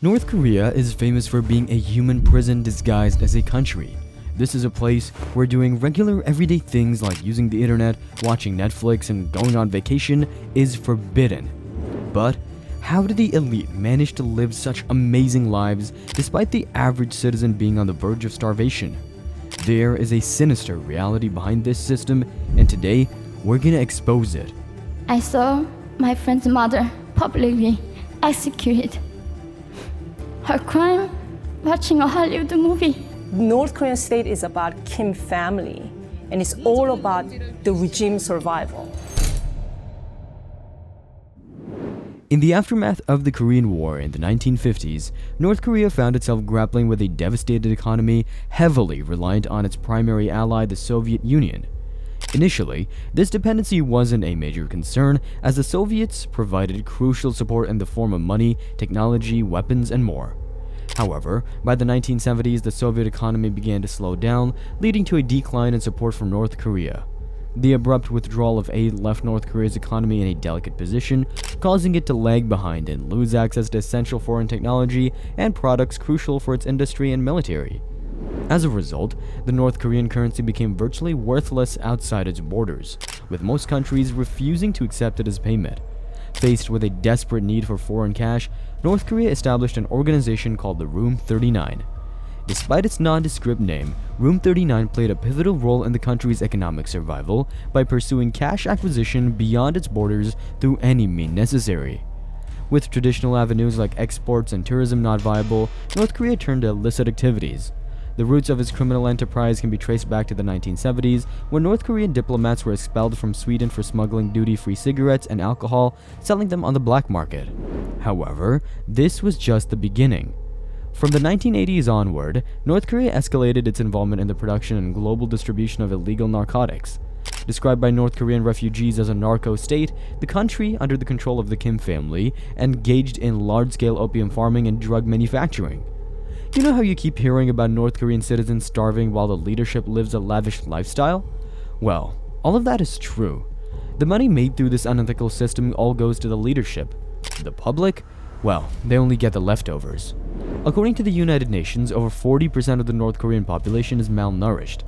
North Korea is famous for being a human prison disguised as a country. This is a place where doing regular everyday things like using the internet, watching Netflix, and going on vacation is forbidden. But how did the elite manage to live such amazing lives despite the average citizen being on the verge of starvation? There is a sinister reality behind this system, and today we're gonna expose it. I saw my friend's mother publicly executed. Her crime? Watching a Hollywood movie. North Korean state is about Kim family, and it's all about the regime survival. In the aftermath of the Korean War in the 1950s, North Korea found itself grappling with a devastated economy heavily reliant on its primary ally, the Soviet Union. Initially, this dependency wasn't a major concern, as the Soviets provided crucial support in the form of money, technology, weapons, and more. However, by the 1970s, the Soviet economy began to slow down, leading to a decline in support from North Korea. The abrupt withdrawal of aid left North Korea's economy in a delicate position, causing it to lag behind and lose access to essential foreign technology and products crucial for its industry and military. As a result, the North Korean currency became virtually worthless outside its borders, with most countries refusing to accept it as payment. Faced with a desperate need for foreign cash, North Korea established an organization called the Room 39. Despite its nondescript name, Room 39 played a pivotal role in the country's economic survival by pursuing cash acquisition beyond its borders through any means necessary. With traditional avenues like exports and tourism not viable, North Korea turned to illicit activities. The roots of its criminal enterprise can be traced back to the 1970s, when North Korean diplomats were expelled from Sweden for smuggling duty-free cigarettes and alcohol, selling them on the black market. However, this was just the beginning. From the 1980s onward, North Korea escalated its involvement in the production and global distribution of illegal narcotics. Described by North Korean refugees as a narco-state, the country, under the control of the Kim family, engaged in large-scale opium farming and drug manufacturing. You know how you keep hearing about North Korean citizens starving while the leadership lives a lavish lifestyle? Well, all of that is true. The money made through this unethical system all goes to the leadership. The public? Well, they only get the leftovers. According to the United Nations, over 40% of the North Korean population is malnourished.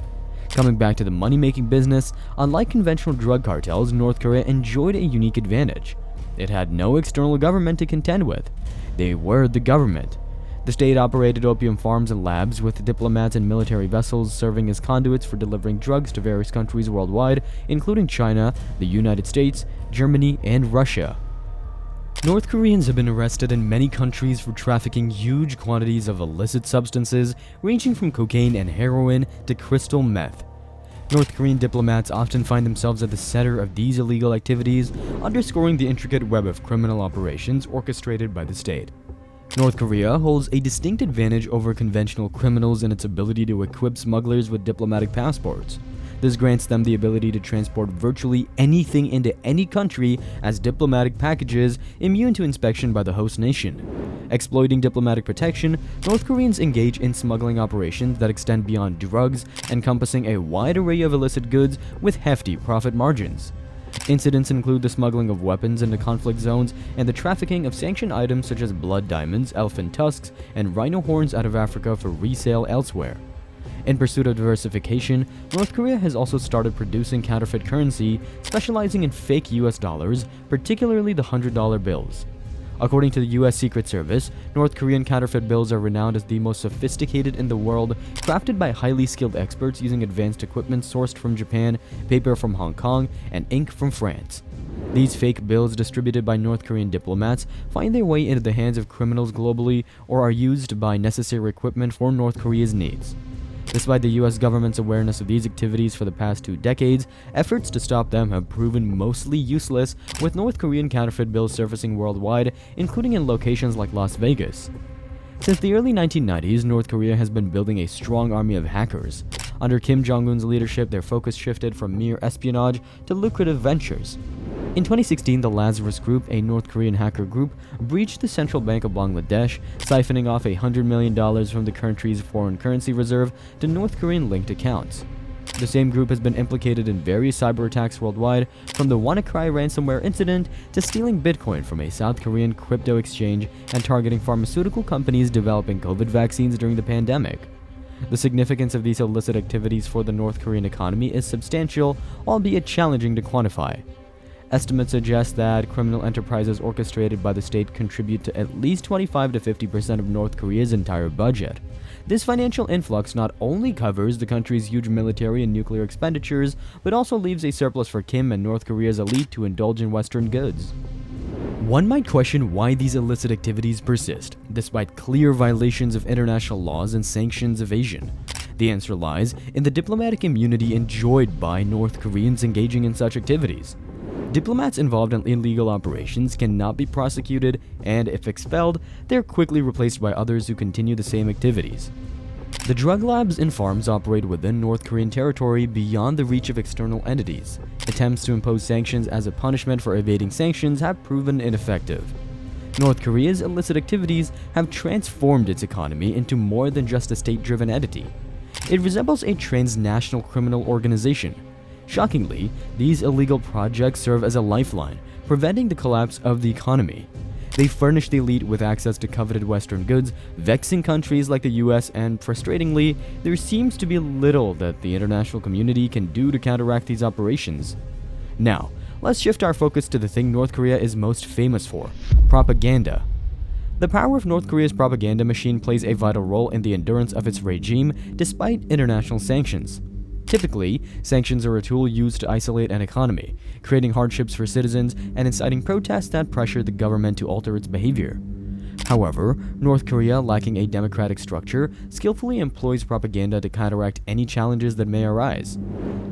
Coming back to the money-making business, unlike conventional drug cartels, North Korea enjoyed a unique advantage. It had no external government to contend with. They were the government. The state operated opium farms and labs, with diplomats and military vessels serving as conduits for delivering drugs to various countries worldwide, including China, the United States, Germany, and Russia. North Koreans have been arrested in many countries for trafficking huge quantities of illicit substances, ranging from cocaine and heroin to crystal meth. North Korean diplomats often find themselves at the center of these illegal activities, underscoring the intricate web of criminal operations orchestrated by the state. North Korea holds a distinct advantage over conventional criminals in its ability to equip smugglers with diplomatic passports. This grants them the ability to transport virtually anything into any country as diplomatic packages, immune to inspection by the host nation. Exploiting diplomatic protection, North Koreans engage in smuggling operations that extend beyond drugs, encompassing a wide array of illicit goods with hefty profit margins. Incidents include the smuggling of weapons into conflict zones and the trafficking of sanctioned items such as blood diamonds, elephant tusks, and rhino horns out of Africa for resale elsewhere. In pursuit of diversification, North Korea has also started producing counterfeit currency, specializing in fake US dollars, particularly the $100 bills. According to the US Secret Service, North Korean counterfeit bills are renowned as the most sophisticated in the world, crafted by highly skilled experts using advanced equipment sourced from Japan, paper from Hong Kong, and ink from France. These fake bills, distributed by North Korean diplomats, find their way into the hands of criminals globally or are used to buy necessary equipment for North Korea's needs. Despite the US government's awareness of these activities for the past 2 decades, efforts to stop them have proven mostly useless, with North Korean counterfeit bills surfacing worldwide, including in locations like Las Vegas. Since the early 1990s, North Korea has been building a strong army of hackers. Under Kim Jong-un's leadership, their focus shifted from mere espionage to lucrative ventures. In 2016, the Lazarus Group, a North Korean hacker group, breached the Central Bank of Bangladesh, siphoning off $100 million from the country's foreign currency reserve to North Korean-linked accounts. The same group has been implicated in various cyber attacks worldwide, from the WannaCry ransomware incident to stealing Bitcoin from a South Korean crypto exchange and targeting pharmaceutical companies developing COVID vaccines during the pandemic. The significance of these illicit activities for the North Korean economy is substantial, albeit challenging to quantify. Estimates suggest that criminal enterprises orchestrated by the state contribute to at least 25 to 50% of North Korea's entire budget. This financial influx not only covers the country's huge military and nuclear expenditures, but also leaves a surplus for Kim and North Korea's elite to indulge in Western goods. One might question why these illicit activities persist, despite clear violations of international laws and sanctions evasion. The answer lies in the diplomatic immunity enjoyed by North Koreans engaging in such activities. Diplomats involved in illegal operations cannot be prosecuted, and if expelled, they're quickly replaced by others who continue the same activities. The drug labs and farms operate within North Korean territory beyond the reach of external entities. Attempts to impose sanctions as a punishment for evading sanctions have proven ineffective. North Korea's illicit activities have transformed its economy into more than just a state-driven entity. It resembles a transnational criminal organization. Shockingly, these illegal projects serve as a lifeline, preventing the collapse of the economy. They furnish the elite with access to coveted Western goods, vexing countries like the US, and frustratingly, there seems to be little that the international community can do to counteract these operations. Now, let's shift our focus to the thing North Korea is most famous for: propaganda. The power of North Korea's propaganda machine plays a vital role in the endurance of its regime despite international sanctions. Typically, sanctions are a tool used to isolate an economy, creating hardships for citizens and inciting protests that pressure the government to alter its behavior. However, North Korea, lacking a democratic structure, skillfully employs propaganda to counteract any challenges that may arise.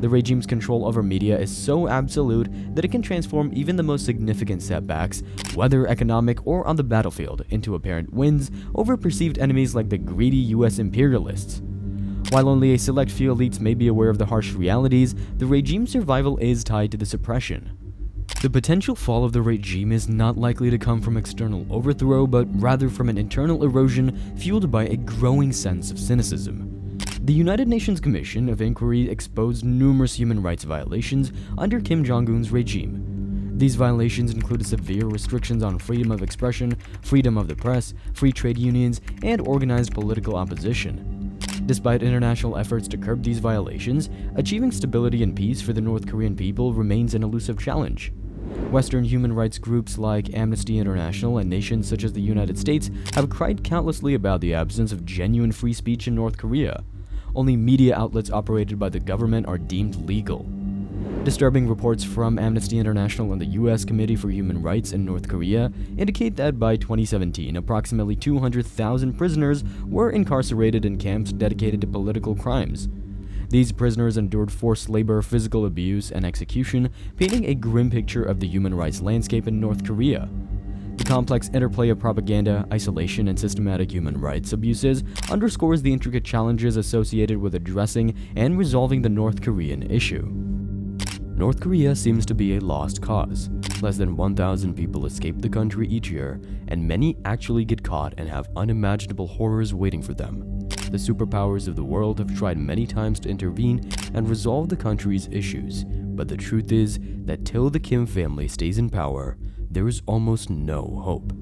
The regime's control over media is so absolute that it can transform even the most significant setbacks, whether economic or on the battlefield, into apparent wins over perceived enemies like the greedy US imperialists. While only a select few elites may be aware of the harsh realities, the regime's survival is tied to the suppression. The potential fall of the regime is not likely to come from external overthrow, but rather from an internal erosion fueled by a growing sense of cynicism. The United Nations Commission of Inquiry exposed numerous human rights violations under Kim Jong-un's regime. These violations included severe restrictions on freedom of expression, freedom of the press, free trade unions, and organized political opposition. Despite international efforts to curb these violations, achieving stability and peace for the North Korean people remains an elusive challenge. Western human rights groups like Amnesty International and nations such as the United States have cried countlessly about the absence of genuine free speech in North Korea. Only media outlets operated by the government are deemed legal. Disturbing reports from Amnesty International and the U.S. Committee for Human Rights in North Korea indicate that by 2017, approximately 200,000 prisoners were incarcerated in camps dedicated to political crimes. These prisoners endured forced labor, physical abuse, and execution, painting a grim picture of the human rights landscape in North Korea. The complex interplay of propaganda, isolation, and systematic human rights abuses underscores the intricate challenges associated with addressing and resolving the North Korean issue. North Korea seems to be a lost cause. Less than 1,000 people escape the country each year, and many actually get caught and have unimaginable horrors waiting for them. The superpowers of the world have tried many times to intervene and resolve the country's issues, but the truth is that till the Kim family stays in power, there is almost no hope.